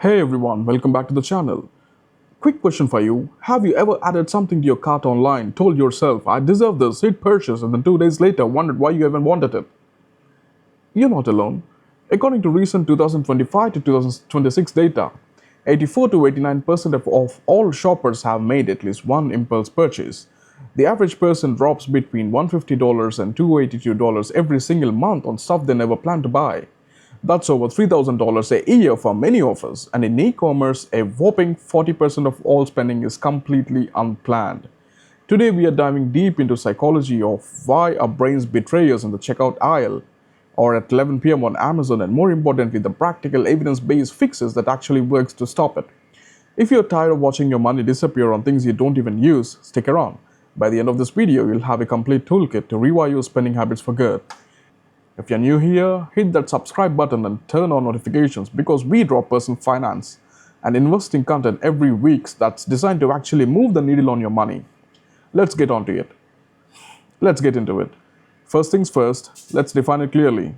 Hey everyone, welcome back to the channel. Quick question for you. Have you ever added something to your cart online, told yourself, I deserve this, hit purchase, and then 2 days later wondered why you even wanted it? You're not alone. According to recent 2025 to 2026 data, 84 to 89% of all shoppers have made at least one impulse purchase. The average person drops between $150 and $282 every single month on stuff they never planned to buy. That's over $3,000 a year for many of us, and in e-commerce, a whopping 40% of all spending is completely unplanned. Today, we are diving deep into psychology of why our brains betray us in the checkout aisle or at 11 p.m. on Amazon, and more importantly, the practical evidence-based fixes that actually works to stop it. If you're tired of watching your money disappear on things you don't even use, stick around. By the end of this video, you'll have a complete toolkit to rewire your spending habits for good. If you're new here, hit that subscribe button and turn on notifications because we drop personal finance and investing content every week that's designed to actually move the needle on your money. Let's get onto it. Let's get into it. First things first, let's define it clearly.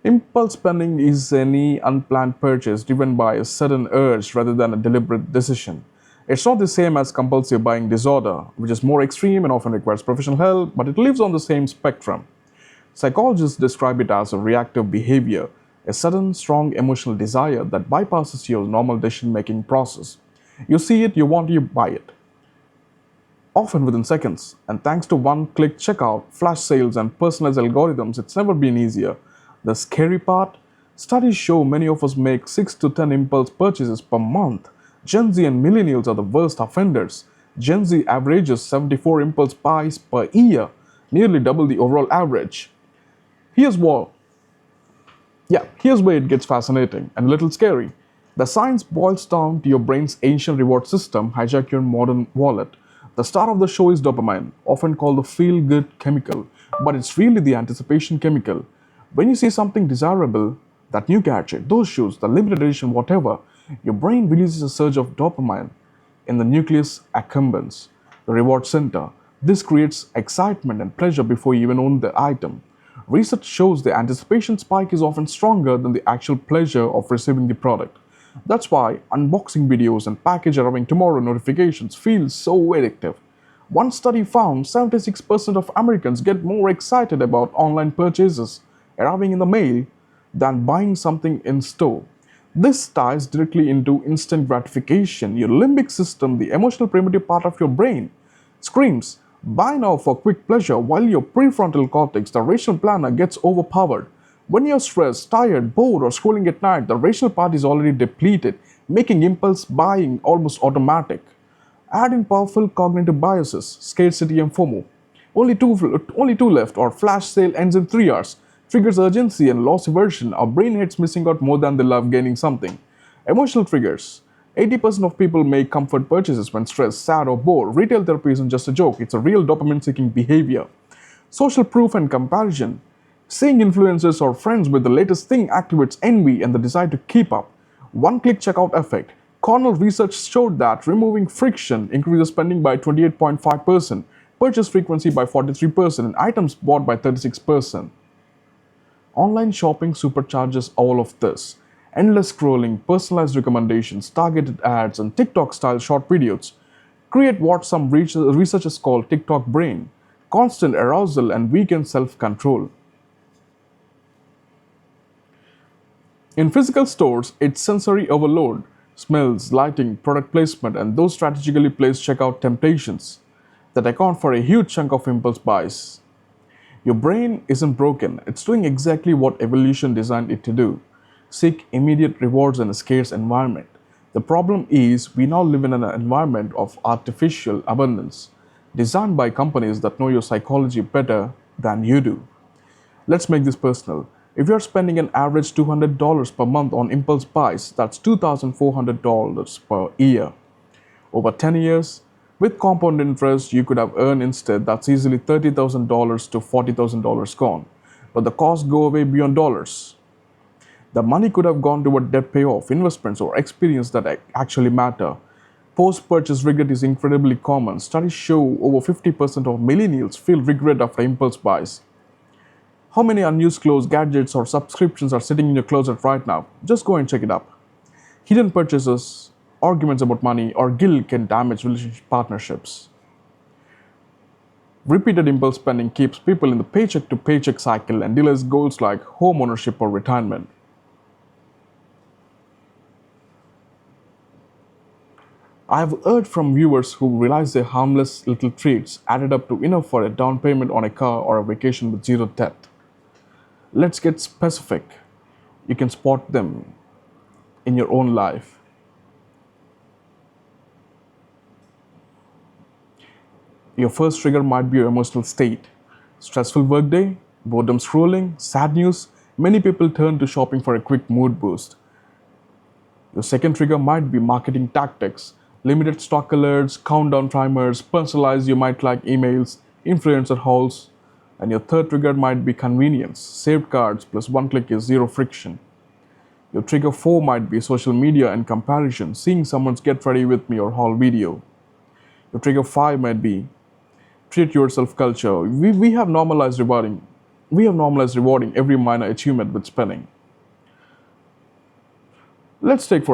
Impulse spending is any unplanned purchase driven by a sudden urge rather than a deliberate decision. It's not the same as compulsive buying disorder, which is more extreme and often requires professional help, but it lives on the same spectrum. Psychologists describe it as a reactive behavior, a sudden, strong emotional desire that bypasses your normal decision making process. You see it, you want, you buy it. Often within seconds, and thanks to one click checkout, flash sales, and personalized algorithms, it's never been easier. The scary part? Studies show many of us make 6 to 10 impulse purchases per month. Gen Z and millennials are the worst offenders. Gen Z averages 74 impulse buys per year, nearly double the overall average. Here's what, here's where it gets fascinating and a little scary. The science boils down to your brain's ancient reward system hijack your modern wallet. The star of the show is dopamine, often called the feel-good chemical, but it's really the anticipation chemical. When you see something desirable, that new gadget, those shoes, the limited edition, whatever, your brain releases a surge of dopamine in the nucleus accumbens, the reward center. This creates excitement and pleasure before you even own the item. Research shows the anticipation spike is often stronger than the actual pleasure of receiving the product. That's why unboxing videos and package arriving tomorrow notifications feel so addictive. One study found 76% of Americans get more excited about online purchases arriving in the mail than buying something in store. This ties directly into instant gratification. Your limbic system, the emotional primitive part of your brain, screams, buy now for quick pleasure, while your prefrontal cortex, the rational planner, gets overpowered. When you're stressed, tired, bored, or scrolling at night, the rational part is already depleted, making impulse buying almost automatic. Add in powerful cognitive biases, scarcity and FOMO. Only two left, or flash sale ends in 3 hours. Triggers urgency and loss aversion. Our brain hates missing out more than they love gaining something. Emotional triggers. 80% of people make comfort purchases when stressed, sad, or bored. Retail therapy isn't just a joke, it's a real dopamine seeking behavior. Social proof and comparison. Seeing influencers or friends with the latest thing activates envy and the desire to keep up. One click checkout effect. Cornell research showed that removing friction increases spending by 28.5%, purchase frequency by 43%, and items bought by 36%. Online shopping supercharges all of this. Endless scrolling, personalized recommendations, targeted ads, and TikTok-style short videos create what some researchers call TikTok brain, constant arousal and weakened self-control. In physical stores, it's sensory overload, smells, lighting, product placement, and those strategically placed checkout temptations that account for a huge chunk of impulse buys. Your brain isn't broken, it's doing exactly what evolution designed it to do. Seek immediate rewards in a scarce environment. The problem is we now live in an environment of artificial abundance, designed by companies that know your psychology better than you do. Let's make this personal. If you're spending an average $200 per month on impulse buys, that's $2,400 per year. Over 10 years, with compound interest, you could have earned instead that's easily $30,000 to $40,000 gone. But the costs go away beyond dollars. The money could have gone toward debt payoff, investments, or experience that actually matter. Post-purchase regret is incredibly common. Studies show over 50% of millennials feel regret after impulse buys. How many unused clothes, gadgets, or subscriptions are sitting in your closet right now? Just go and check it up. Hidden purchases, arguments about money, or guilt can damage relationship partnerships. Repeated impulse spending keeps people in the paycheck to paycheck cycle and delays goals like home ownership or retirement. I have heard from viewers who realize their harmless little treats added up to enough for a down payment on a car or a vacation with zero debt. Let's get specific. You can spot them in your own life. Your first trigger might be your emotional state. Stressful workday, boredom scrolling, sad news. Many people turn to shopping for a quick mood boost. Your second trigger might be marketing tactics, limited stock alerts, countdown timers, personalized you might like emails, influencer hauls. And your third trigger might be convenience, saved cards plus one click is zero friction. Your trigger 4 might be social media and comparison, seeing someone's get ready with me or haul video. Your trigger 5 might be treat yourself culture. We have normalized rewarding every minor achievement with spending. Let's take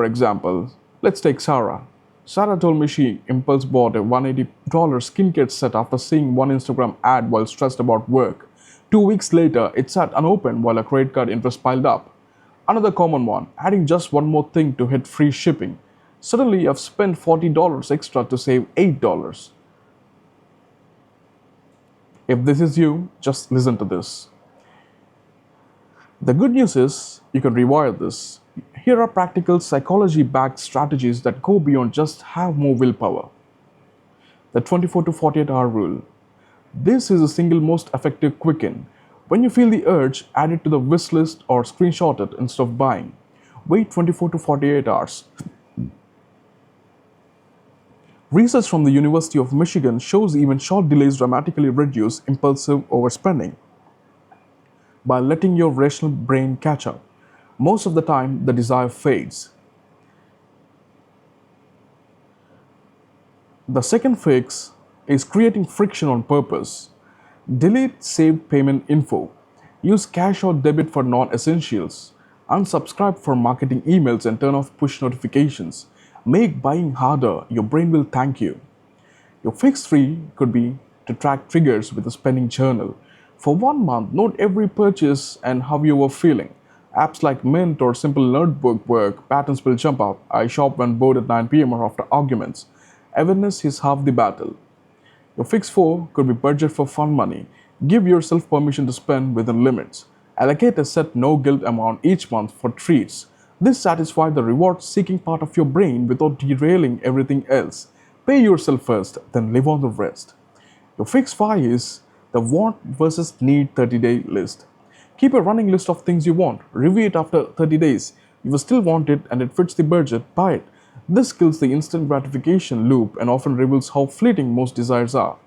Sarah. Sarah told me she impulse bought a $180 skincare set after seeing one Instagram ad while stressed about work. 2 weeks later, it sat unopened while her credit card interest piled up. Another common one, adding just one more thing to hit free shipping. Suddenly, I've spent $40 extra to save $8. If this is you, just listen to this. The good news is you can rewire this. Here are practical psychology backed strategies that go beyond just have more willpower. The 24 to 48 hour rule. This is the single most effective quicken. When you feel the urge, add it to the wish list or screenshot it instead of buying. Wait 24 to 48 hours. Research from the University of Michigan shows even short delays dramatically reduce impulsive overspending by letting your rational brain catch up. Most of the time, the desire fades. The second fix is creating friction on purpose. Delete saved payment info. Use cash or debit for non-essentials. Unsubscribe for marketing emails and turn off push notifications. Make buying harder. Your brain will thank you. Your fix 3 could be to track triggers with a spending journal. For 1 month, note every purchase and how you were feeling. Apps like Mint or Simple Notebook work. Patterns will jump out. I shop when bored at 9 p.m. or after arguments. Awareness is half the battle. Your fix 4 could be budget for fun money. Give yourself permission to spend within limits. Allocate a set no guilt amount each month for treats. This satisfies the reward seeking part of your brain without derailing everything else. Pay yourself first, then live on the rest. Your fix 5 is the want versus need 30-day list. Keep a running list of things you want. Review it after 30 days. If you still want it and it fits the budget, buy it. This kills the instant gratification loop and often reveals how fleeting most desires are.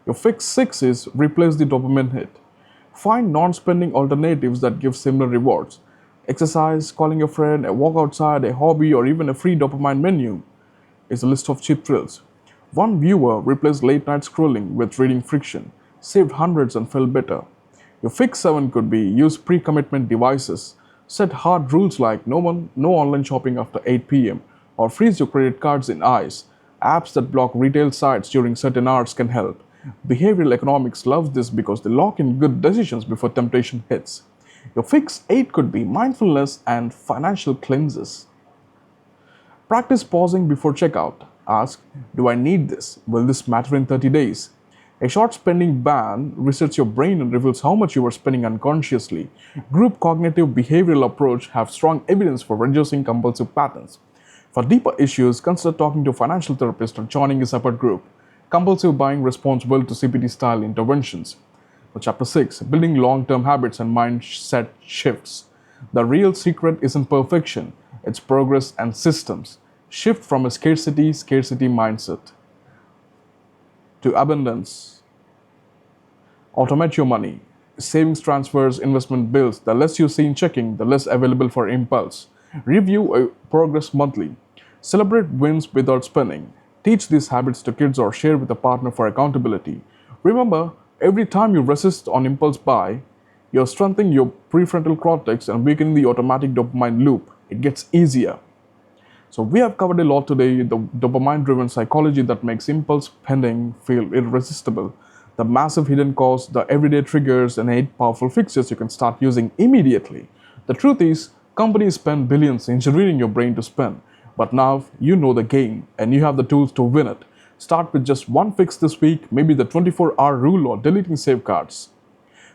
Your fix 6 is replace the dopamine hit. Find non-spending alternatives that give similar rewards. Exercise, calling a friend, a walk outside, a hobby, or even a free dopamine menu is a list of cheap thrills. One viewer replaced late night scrolling with reading friction, saved hundreds and felt better. Your fix 7 could be use pre-commitment devices. Set hard rules like no online shopping after 8 p.m. or freeze your credit cards in eyes. Apps that block retail sites during certain hours can help. Behavioral economics loves this because they lock in good decisions before temptation hits. Your fix 8 could be mindfulness and financial cleanses. Practice pausing before checkout. Ask, do I need this? Will this matter in 30 days? A short spending ban resets your brain and reveals how much you are spending unconsciously. Group cognitive behavioral approach have strong evidence for reducing compulsive patterns. For deeper issues, consider talking to a financial therapist or joining a separate group. Compulsive buying responds well to CPT-style interventions. For Chapter 6, building long-term habits and mindset shifts. The real secret isn't perfection, it's progress and systems. Shift from a scarcity mindset to abundance. Automate your money. Savings transfers, investment bills. The less you see in checking, the less available for impulse. Review progress monthly. Celebrate wins without spending. Teach these habits to kids or share with a partner for accountability. Remember, every time you resist on impulse buy, you're strengthening your prefrontal cortex and weakening the automatic dopamine loop. It gets easier. So we have covered a lot today: the dopamine-driven psychology that makes impulse spending feel irresistible, the massive hidden costs, the everyday triggers, and 8 powerful fixes you can start using immediately. The truth is, companies spend billions engineering your brain to spend, but now you know the game and you have the tools to win it. Start with just one fix this week, maybe the 24-hour rule or deleting safeguards.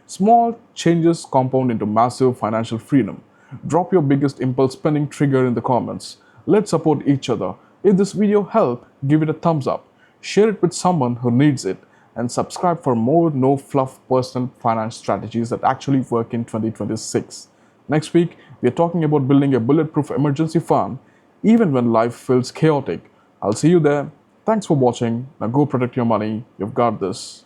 Small changes compound into massive financial freedom. Drop your biggest impulse spending trigger in the comments. Let's support each other. If this video helped, give it a thumbs up. Share it with someone who needs it. And subscribe for more no fluff personal finance strategies that actually work in 2026. Next week, we are talking about building a bulletproof emergency fund even when life feels chaotic. I'll see you there. Thanks for watching. Now go protect your money. You've got this.